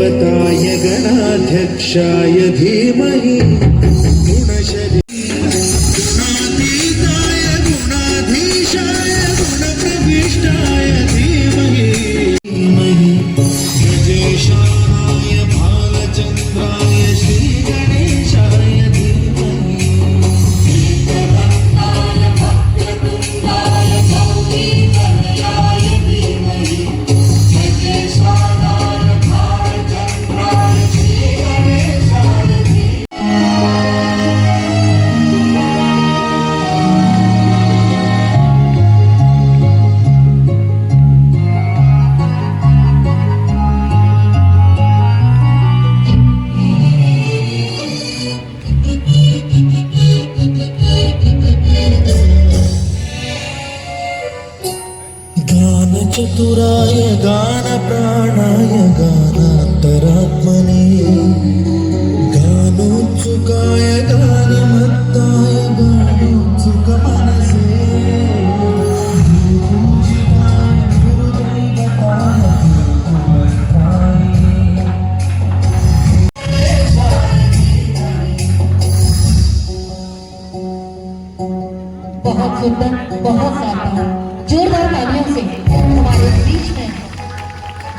देवताय गणाध्यक्षाय धीमहि गुणशरीराय गुणाधीशाय गुणप्रविष्टाय धीमहि गजेशाय भालचन्द्राय श्रीगणेशाय धीमहि चतुराय गान प्राणाय गानान्तरात्मने गानोत्सुकाय गानमत्ताय गानोत्सुक मनसे बहुत सुंदर, बहुत शानदार, जोरदार तालियों से हमारे बीच में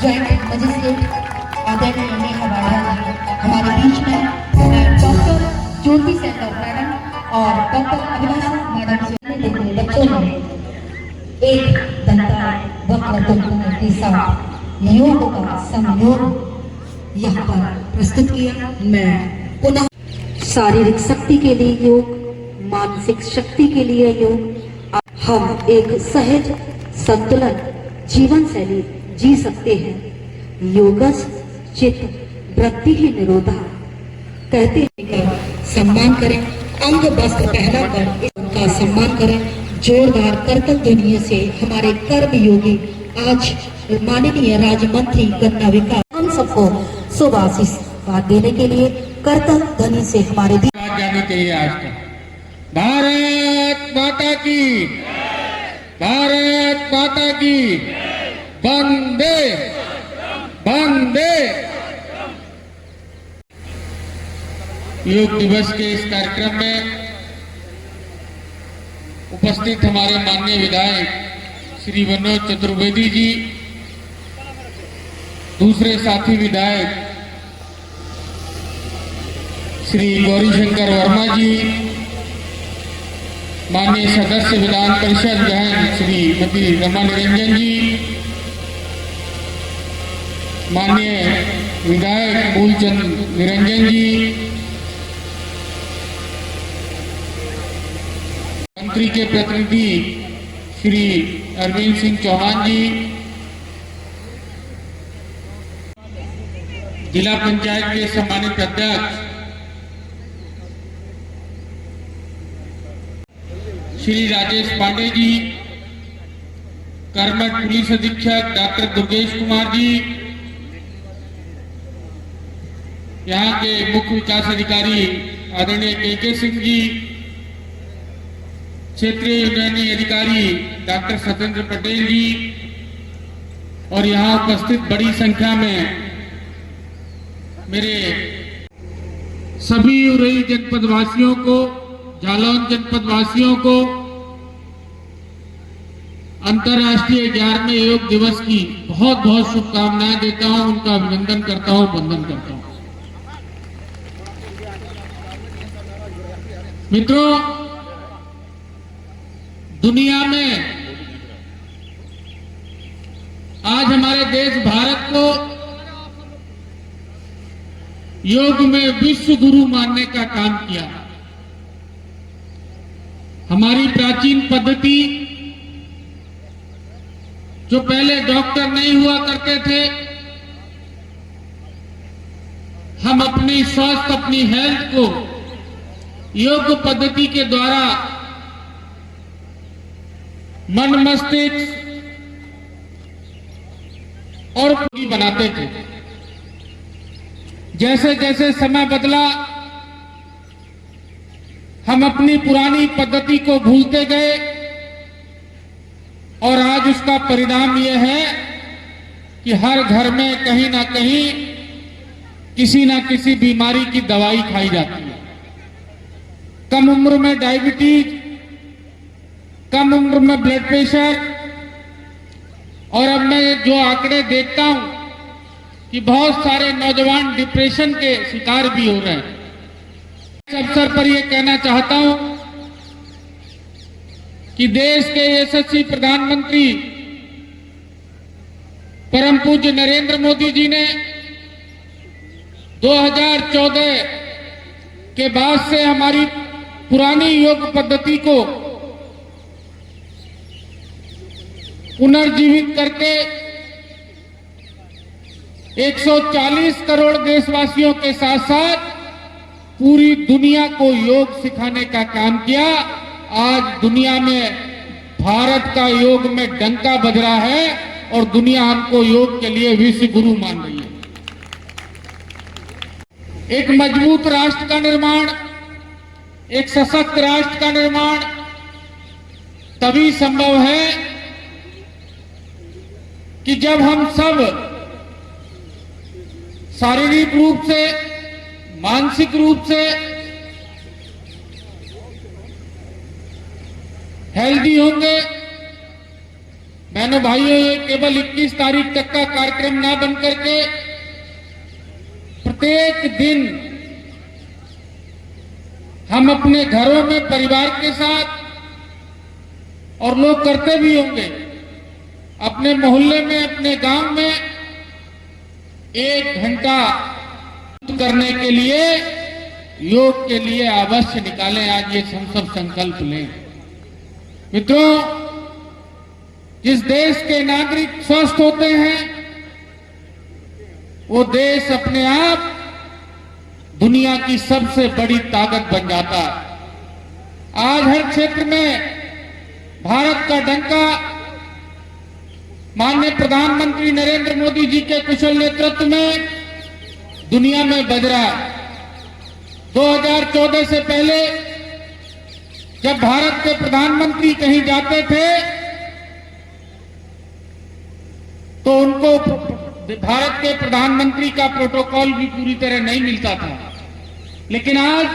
जॉइंट मजिस्ट्रेट आदरणीय एम ए हवाड़ा हमारे बीच में डॉक्टर ज्योति सेंटर मैडम और डॉक्टर अभिलाषा मैडम से देखने बच्चों ने एक दंताल वक्रतुंड के साथ योग का संयोग यहाँ पर प्रस्तुत किया। मैं पुनः शारीरिक शक्ति के लिए योग, मानसिक शक्ति के लिए योग, हम एक सहज संतुलन जीवन शैली जी सकते हैं। योगस चित्त वृत्ति ही निरोधा कहते हैं। सम्मान करें, अंग वस्त्र पहनाकर उनका सम्मान करें। जोरदार करतल ध्वनि से हमारे कर्म योगी आज माननीय राज्य मंत्री गन्ना विकास हम सबको शुभ आशीष देने के लिए करतल ध्वनि से हमारे जानी चाहिए। आज तक भारत माता की, भारत माता की, वंदे वंदे। योग दिवस के इस कार्यक्रम में उपस्थित हमारे माननीय विधायक श्री मनोज चतुर्वेदी जी, दूसरे साथी विधायक श्री गौरीशंकर वर्मा जी, माननीय सदस्य विधान परिषद बहन श्रीमती रमा निरंजन जी, माननीय विधायक मूलचंद निरंजन जी, मंत्री के प्रतिनिधि श्री अरविंद सिंह चौहान जी, जिला पंचायत के सम्मानित अध्यक्ष श्री राजेश पांडे जी, कर्मठ पुलिस अधीक्षक डॉक्टर दुर्गेश कुमार जी, यहाँ के मुख्य विकास अधिकारी आदरणीय के सिंह जी, क्षेत्रीय यूनानी अधिकारी डॉक्टर सत्येंद्र पटेल जी और यहाँ उपस्थित बड़ी संख्या में मेरे सभी उरई जनपद वासियों को, जालौन जनपद वासियों को अंतर्राष्ट्रीय 11वें योग दिवस की बहुत बहुत शुभकामनाएं देता हूं, उनका अभिनंदन करता हूं, वंदन करता हूं। मित्रों, दुनिया में आज हमारे देश भारत को योग में विश्व गुरु मानने का काम किया। हमारी प्राचीन पद्धति, जो पहले डॉक्टर नहीं हुआ करते थे, हम अपनी स्वास्थ्य, अपनी हेल्थ को योग पद्धति के द्वारा मन, मस्तिष्क और बनाते थे। जैसे जैसे समय बदला, हम अपनी पुरानी पद्धति को भूलते गए और आज उसका परिणाम यह है कि हर घर में कहीं ना कहीं किसी ना किसी बीमारी की दवाई खाई जाती है। कम उम्र में डायबिटीज, कम उम्र में ब्लड प्रेशर, और अब मैं जो आंकड़े देखता हूं कि बहुत सारे नौजवान डिप्रेशन के शिकार भी हो रहे हैं। इस अवसर पर यह कहना चाहता हूं कि देश के यशस्वी प्रधानमंत्री परम पूज्य नरेंद्र मोदी जी ने 2014 के बाद से हमारी पुरानी योग पद्धति को पुनर्जीवित करके 140 करोड़ देशवासियों के साथ साथ पूरी दुनिया को योग सिखाने का काम किया। आज दुनिया में भारत का योग में डंका बज रहा है और दुनिया हमको योग के लिए विश्व गुरु मान रही है। एक मजबूत राष्ट्र का निर्माण, एक सशक्त राष्ट्र का निर्माण तभी संभव है कि जब हम सब शारीरिक रूप से, मानसिक रूप से हेल्दी होंगे। बहनों भाइयों, ये केवल 21 तारीख तक का कार्यक्रम ना बन करके प्रत्येक दिन हम अपने घरों में परिवार के साथ, और लोग करते भी होंगे, अपने मोहल्ले में, अपने गांव में 1 घंटा करने के लिए, योग के लिए अवश्य निकालें। आज ये हम सब संकल्प लें। मित्रों, जिस देश के नागरिक स्वस्थ होते हैं वो देश अपने आप दुनिया की सबसे बड़ी ताकत बन जाता है। आज हर क्षेत्र में भारत का डंका माननीय प्रधानमंत्री नरेंद्र मोदी जी के कुशल नेतृत्व में दुनिया में बज रहा है। 2014 से पहले जब भारत के प्रधानमंत्री कहीं जाते थे तो उनको भारत के प्रधानमंत्री का प्रोटोकॉल भी पूरी तरह नहीं मिलता था। लेकिन आज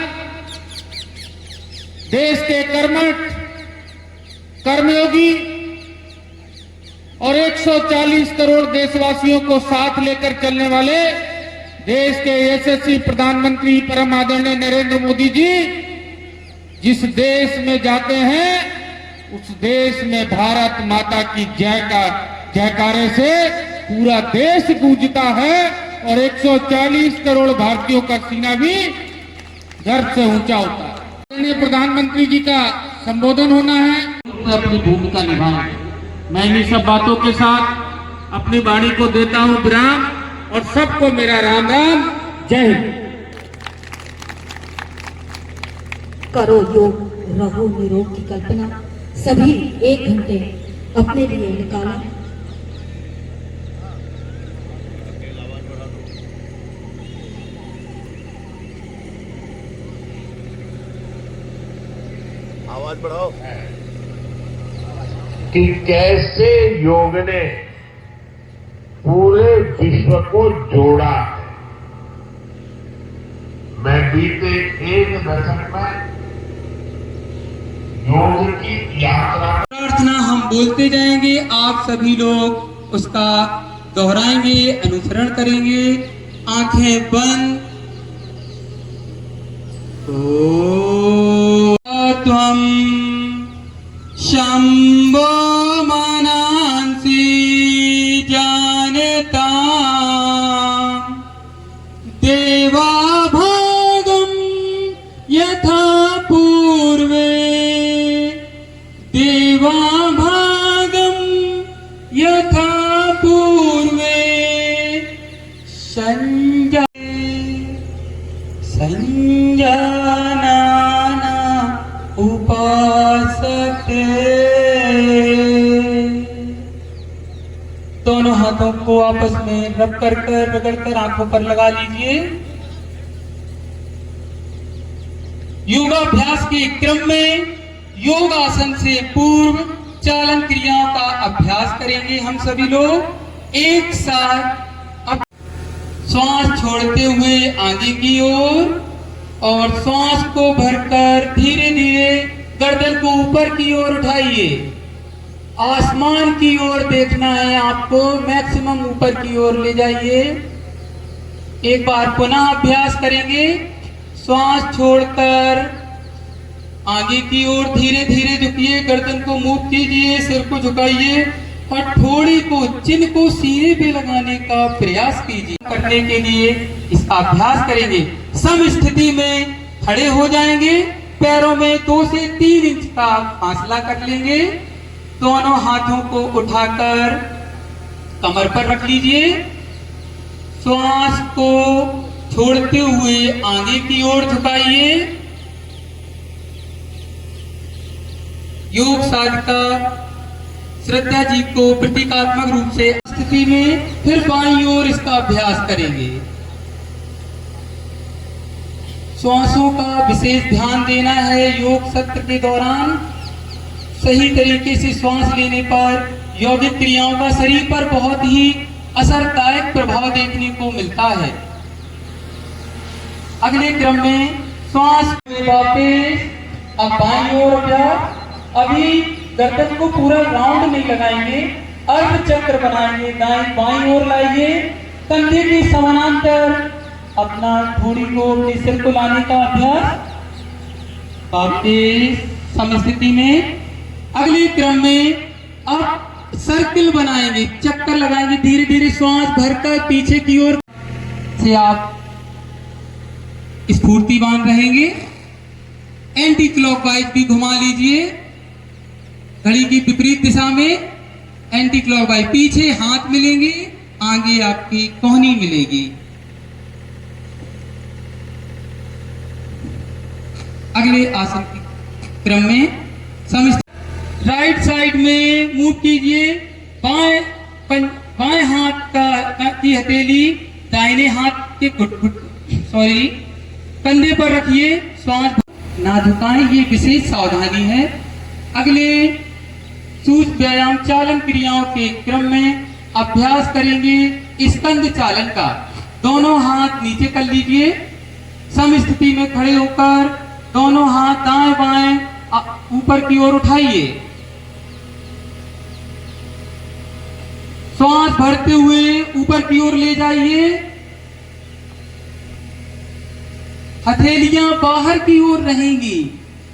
देश के कर्मठ, कर्मयोगी और 140 करोड़ देशवासियों को साथ लेकर चलने वाले देश के यशस्वी प्रधानमंत्री परम आदरणीय नरेंद्र मोदी जी जिस देश में जाते हैं उस देश में भारत माता की जयकारे से पूरा देश गूंजता है और 140 करोड़ भारतीयों का सीना भी गर्व से ऊंचा होता है। आदरणीय प्रधानमंत्री जी का संबोधन होना है, अपनी भूमिका निभाएं। मैं इन्हीं सब बातों के साथ अपनी वाणी को देता हूं विराम और सबको मेरा राम राम, जय हिंद। करो योग, रहो निरोग की कल्पना सभी 1 घंटे अपने लिए निकालें। आवाज बढ़ाओ कि कैसे योग ने पूरे विश्व को जोड़ा है। मैं बीते 1 दशक में योग की यात्रा प्रार्थना हम बोलते जाएंगे, आप सभी लोग उसका दोहराएंगे, अनुसरण करेंगे। आंखें बंद। त्वं शंभो मनांसि जानता देवा भागं यथा पूर्वे, देवा भागं यथा पूर्वे संजानाना उपासते। दोनों हाथों को आपस में रगड़ कर आंखों पर लगा लीजिए। योगाभ्यास के क्रम में योगासन से पूर्व चालन क्रियाओं का अभ्यास करेंगे हम सभी लोग एक साथ। श्वास छोड़ते हुए आगे की ओर और श्वास को भरकर धीरे धीरे गर्दन को ऊपर की ओर उठाइए। आसमान की ओर देखना है आपको, मैक्सिमम ऊपर की ओर ले जाइए। एक बार पुनः अभ्यास करेंगे। श्वास छोड़कर आगे की ओर धीरे धीरे झुकिए, गर्दन को मूव कीजिए, सिर को झुकाइए और ठोड़ी को, चिन को सीने पे लगाने का प्रयास कीजिए। करने के लिए इसका अभ्यास करेंगे। सम स्थिति में खड़े हो जाएंगे, पैरों में 2 से 3 इंच का फासला कर लेंगे। दोनों हाथों को उठाकर कमर पर रख लीजिए। श्वास को छोड़ते हुए आगे की ओर झुकाइए। योग साधिका श्रद्धा जी को प्रतीकात्मक रूप से स्थिति में फिर बाईं ओर इसका अभ्यास करेंगे। श्वासों का विशेष ध्यान देना है। योग सत्र के दौरान सही तरीके से श्वास लेने पर यौगिक क्रियाओं का शरीर पर बहुत ही असरदायक प्रभाव देखने को मिलता है। अगले क्रम में श्वास वापस अब बाईं ओर अभ्यास। अभी गर्दन को पूरा राउंड नहीं लगाएंगे, अर्ध चक्र बनाएंगे। दाएं बाईं ओर लाइए, कंधे के समानांतर अपना ठोड़ी को अपने सिर को लाने का अभ्यास। वापस समस्थिति में। अगले क्रम में अब सर्किल बनाएंगे, चक्कर लगाएंगे। धीरे धीरे श्वास भरकर पीछे की ओर से आप स्फूर्तिवान रहेंगे। एंटी क्लॉकवाइज भी घुमा लीजिए, घड़ी की विपरीत दिशा में एंटी क्लॉकवाइज। पीछे हाथ मिलेंगे, आगे आपकी कोहनी मिलेगी। अगले आसन के क्रम में राइट साइड में मूव कीजिए। बाएं हाथ की हथेली दाहिने हाथ के कंधे पर रखिए। श्वास ना झुकाएं, ये विशेष सावधानी है। अगले सूक्ष्म व्यायाम चालन क्रियाओं के क्रम में अभ्यास करेंगे स्कंद चालन का। दोनों हाथ नीचे कर लीजिए। सम स्थिति में खड़े होकर दोनों हाथ दाएं बाएं ऊपर की ओर उठाइए। श्वास भरते हुए ऊपर की ओर ले जाइए। हथेलियां बाहर की ओर रहेंगी,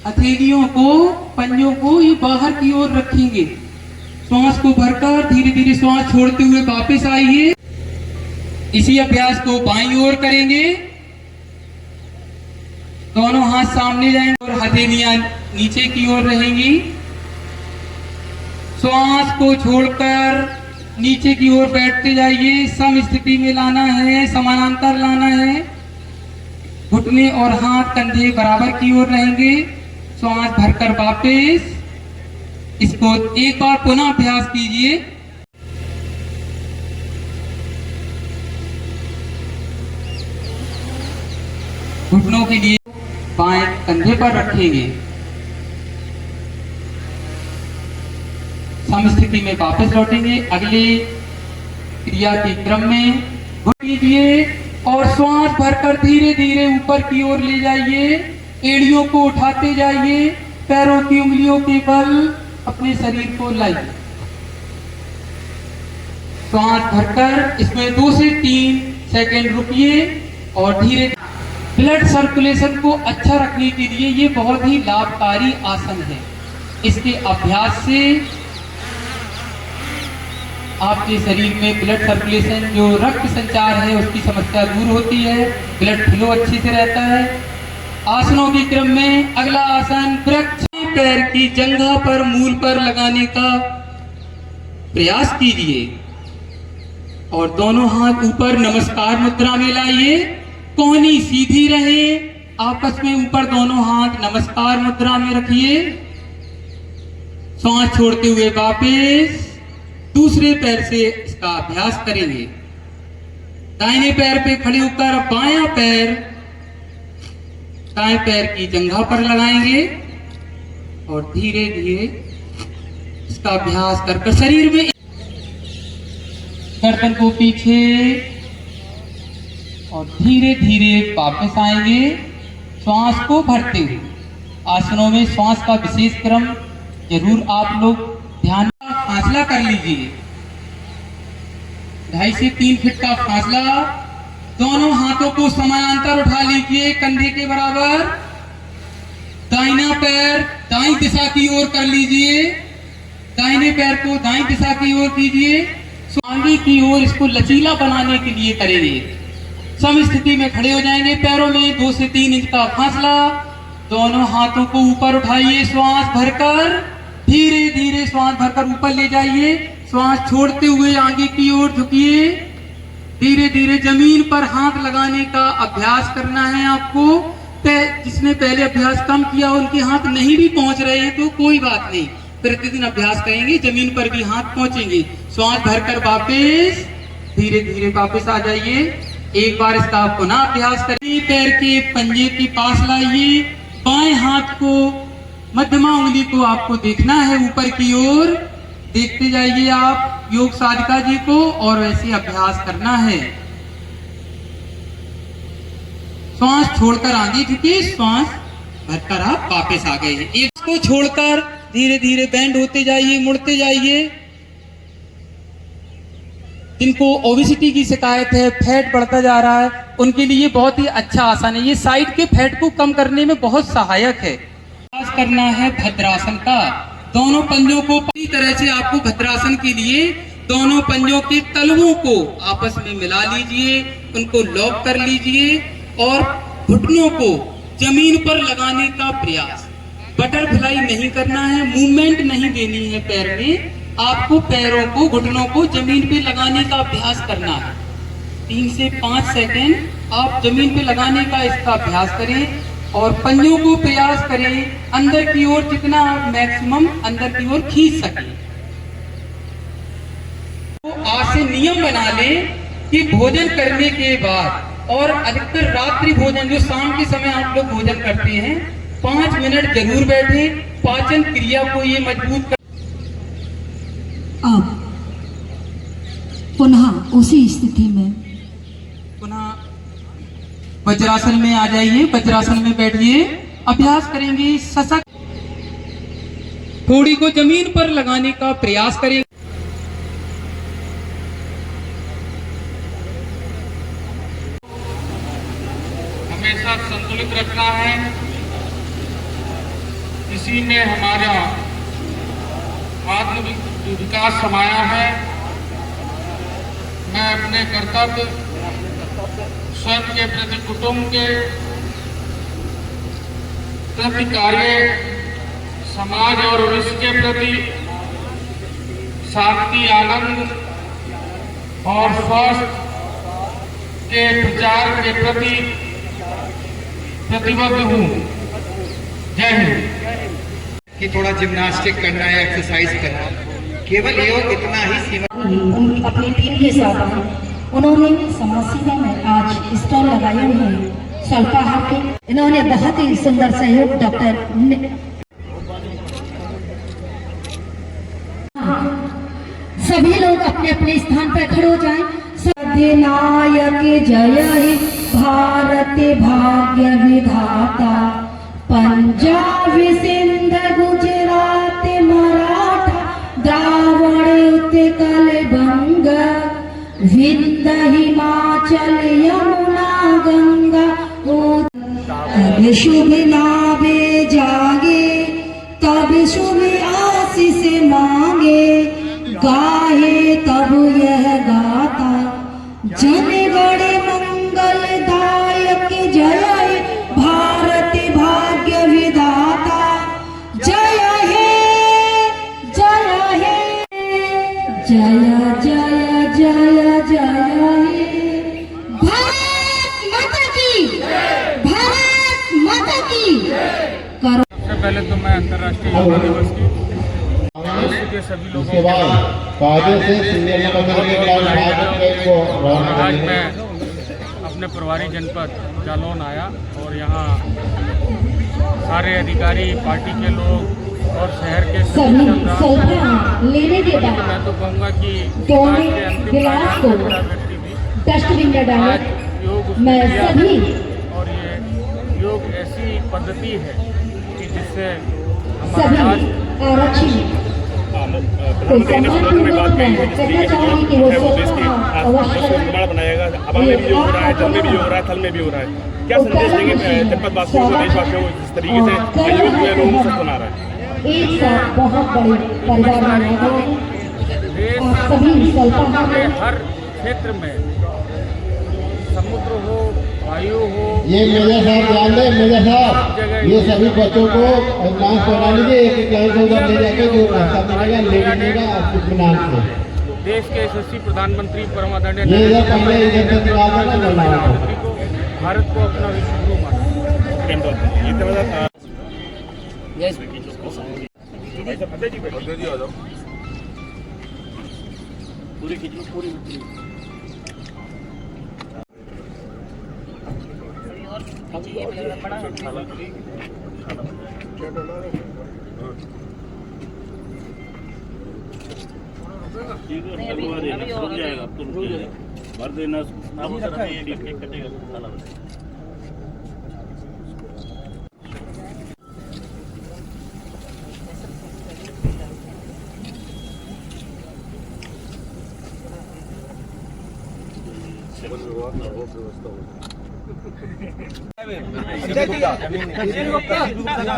हथेलियों को, पंजों को ये बाहर की ओर रखेंगे। श्वास को भरकर धीरे धीरे श्वास छोड़ते हुए वापस आइए। इसी अभ्यास को बाईं ओर करेंगे। दोनों हाथ सामने जाएंगे और हथेलियां नीचे की ओर रहेंगी। श्वास को छोड़कर नीचे की ओर बैठते जाइए। सम स्थिति में लाना है, समानांतर लाना है। घुटने और हाथ कंधे बराबर की ओर रहेंगे। श्वास भरकर वापस इसको एक बार पुनः अभ्यास कीजिए। घुटनों के लिए बाएं कंधे पर रखेंगे। समस्थिति में वापस लौटेंगे। अगले क्रिया के क्रम में कीजिए और श्वास भरकर धीरे धीरे ऊपर की ओर ले जाइए। एड़ियों को उठाते जाइए। पैरों की उंगलियों के बल अपने शरीर को लाइए। श्वास भरकर इसमें 2 से 3 सेकंड रुकिए और धीरे ब्लड सर्कुलेशन को अच्छा रखने के लिए ये बहुत ही लाभकारी आसन है। इसके अभ्यास से आपके शरीर में ब्लड सर्कुलेशन, जो रक्त संचार है, उसकी समस्या दूर होती है। ब्लड फ्लो अच्छे से रहता है। आसनों के क्रम में अगला आसन वृक्ष। पैर की जंघा पर, मूल पर लगाने का प्रयास कीजिए और दोनों हाथ ऊपर नमस्कार मुद्रा में लाइए। कोहनी सीधी रहे, आपस में ऊपर दोनों हाथ नमस्कार मुद्रा में रखिए। श्वास छोड़ते हुए वापस दूसरे पैर से इसका अभ्यास करेंगे। दाहिने पैर पे खड़े होकर बायां पैर दाएं पैर की जंघा पर लगाएंगे और धीरे धीरे इसका अभ्यास कर शरीर में गर्दन को पीछे, और धीरे धीरे वापस आएंगे श्वास को भरते हुए। आसनों में श्वास का विशेष क्रम जरूर आप लोग ध्यान फासला कर लीजिए। 2.5 से 3 फीट का फासला। दोनों हाथों को समानांतर उठा लीजिए कंधे के बराबर। दाहिना पैर दाईं दिशा की ओर कर लीजिए, दाहिने पैर को दाईं दिशा की ओर कीजिए। आगे की ओर इसको लचीला बनाने के लिए करेंगे। सम स्थिति में खड़े हो जाएंगे। पैरों में 2 से 3 इंच का फासला। दोनों हाथों को ऊपर उठाइए, श्वास भरकर धीरे धीरे श्वास भरकर ऊपर ले जाइए। श्वास छोड़ते हुए आगे की ओर झुकिए। धीरे धीरे जमीन पर हाथ लगाने का अभ्यास करना है आपको। जिसने पहले अभ्यास कम किया उनके हाथ नहीं भी पहुंच रहे हैं तो कोई बात नहीं, प्रतिदिन अभ्यास करेंगे, जमीन पर भी हाथ पहुंचेंगे। श्वास भरकर वापस धीरे धीरे वापस आ जाइए। एक बार इसका पुनः अभ्यास करिए। पैर के पंजे के पास लाइए। बाएं हाथ को मध्यमा उंगली को आपको देखना है ऊपर की ओर। देखते जाइए आप योग साधिका जी को और वैसे अभ्यास करना है। श्वास छोड़कर आगे झुके, श्वास भरकर आप वापस आ गए हैं। एक को छोड़कर धीरे धीरे बेंड होते जाइए, मुड़ते जाइए। जिनको ओबेसिटी की शिकायत है, फैट बढ़ता जा रहा है, उनके लिए बहुत ही अच्छा आसन है। ये साइड के फैट को कम करने में बहुत सहायक है। अभ्यास करना है भद्रासन का। दोनों पंजों को पूरी तरह से आपको भद्रासन के लिए दोनों पंजों के तलवों को आपस में मिला लीजिए, उनको लॉक कर लीजिए और घुटनों को जमीन पर लगाने का प्रयास। बटरफ्लाई नहीं करना है, मूवमेंट नहीं देनी है पैर में। आपको पैरों को घुटनों को जमीन पे लगाने का अभ्यास करना है। 3 से 5 सेकंड आप जमीन पे लगाने का इसका अभ्यास करें और पंजों को प्रयास करें अंदर की ओर, जितना आप मैक्सिमम अंदर की ओर खींच सकें। तो आज से नियम बना लें कि भोजन करने के बाद और अधिकतर रात्रि भोजन जो शाम के समय आप लोग भोजन करते हैं, 5 मिनट जरूर बैठे। पाचन क्रिया को ये मजबूत कर। अब पुनः उसी स्थिति में पुनः वज्रासन में आ जाइए। वज्रासन में बैठिए, अभ्यास करेंगे सशक्त। थोड़ी को जमीन पर लगाने का प्रयास करें। हमेशा संतुलित रखना है। इसी में हमारा आत्म विकास समाया है। मैं अपने कर्तव्य स्वयं के प्रति, कुटुंब के प्रति, कार्य, समाज और विश्व के प्रति शांति, आनंद और स्वास्थ्य के प्रचार के प्रति प्रतिबद्ध हूँ। जय हिंद। कि थोड़ा जिम्नास्टिक करना है, एक्सरसाइज करना है, केवल योग इतना ही सीमा। अपनी टीम के साथ उन्होंने समस्या में आज स्टॉल लगाए हुए हैं स्वल्पाहार के। इन्होंने बहुत ही सुंदर सहयोग डॉक्टर सभी लोग अपने अपने स्थान पर खड़े हो जाएं। सत्यनायक जय हे भारत भाग्य विधाता, पंजाब सिंध गुजरात मराठा द्रावण उत्कल बंग, विंध्य हिमाचल यमुना गंगा। तब शुभ लाभे जागे, तब शुभ आशीष मांगे, गाहे तब यह गाता, जन गण मंगलदायक जय हे भारत भाग्य विधाता। जय हे जय हे जय जय जय जय हे। भारत माता की, भारत माता की। सबसे पहले तो मैं अंतर्राष्ट्रीय योगा दिवस की के सभी लोगों उसके बाद कायदे से सीनियर नंबर के आज मैं अपने प्रभारी जनपद जालौन आया और यहाँ सारे अधिकारी, पार्टी के लोग और शहर के सभी लेने के बाद मैं तो कहूँगा कि गिलास को डस्टबिन में डालें। योग मैं सभी और ये योग ऐसी पद्धति है कि जिससे हमारा सभी राष्ट्र आरक्षी को सम्मान पूर्वक मैं कहना चाहूंगी कि वो स्वतः अवश्य निर्माण बनाएगा। हवा में भी योग हो रहा है, जल में भी हो रहा है, थल में भी हो रहा है। क्या संदेश देंगे जनपद वासियों को, देशवासियों को जिस तरीके से योग जो है लोगों को स्वस्थ बना रहा है? एक साथ बहुत बड़े परिवार में रहना है। देश आप सभी स्वल्पाहार के हर क्षेत्र में, समुद्र हो, वायु हो, ये मेजर साहब ध्यान दें, मेजर साहब ये सभी बच्चों को लांच करा लीजिए, एक एक लाइन से उधर ले जाके जो रास्ता मिलेगा ले लीजिएगा आपको इत्मीनान से। देश के यशस्वी प्रधानमंत्री परम आदरणीय ये इधर पहले इधर से निकाल देना प्रधानमंत्री को भारत को अपना विश्व गुरु माना। भर देना कटेगा।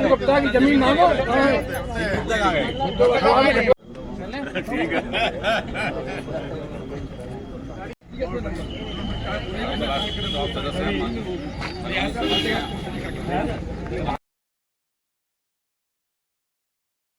गुप्ता की जमीन मांगो। ठीक है।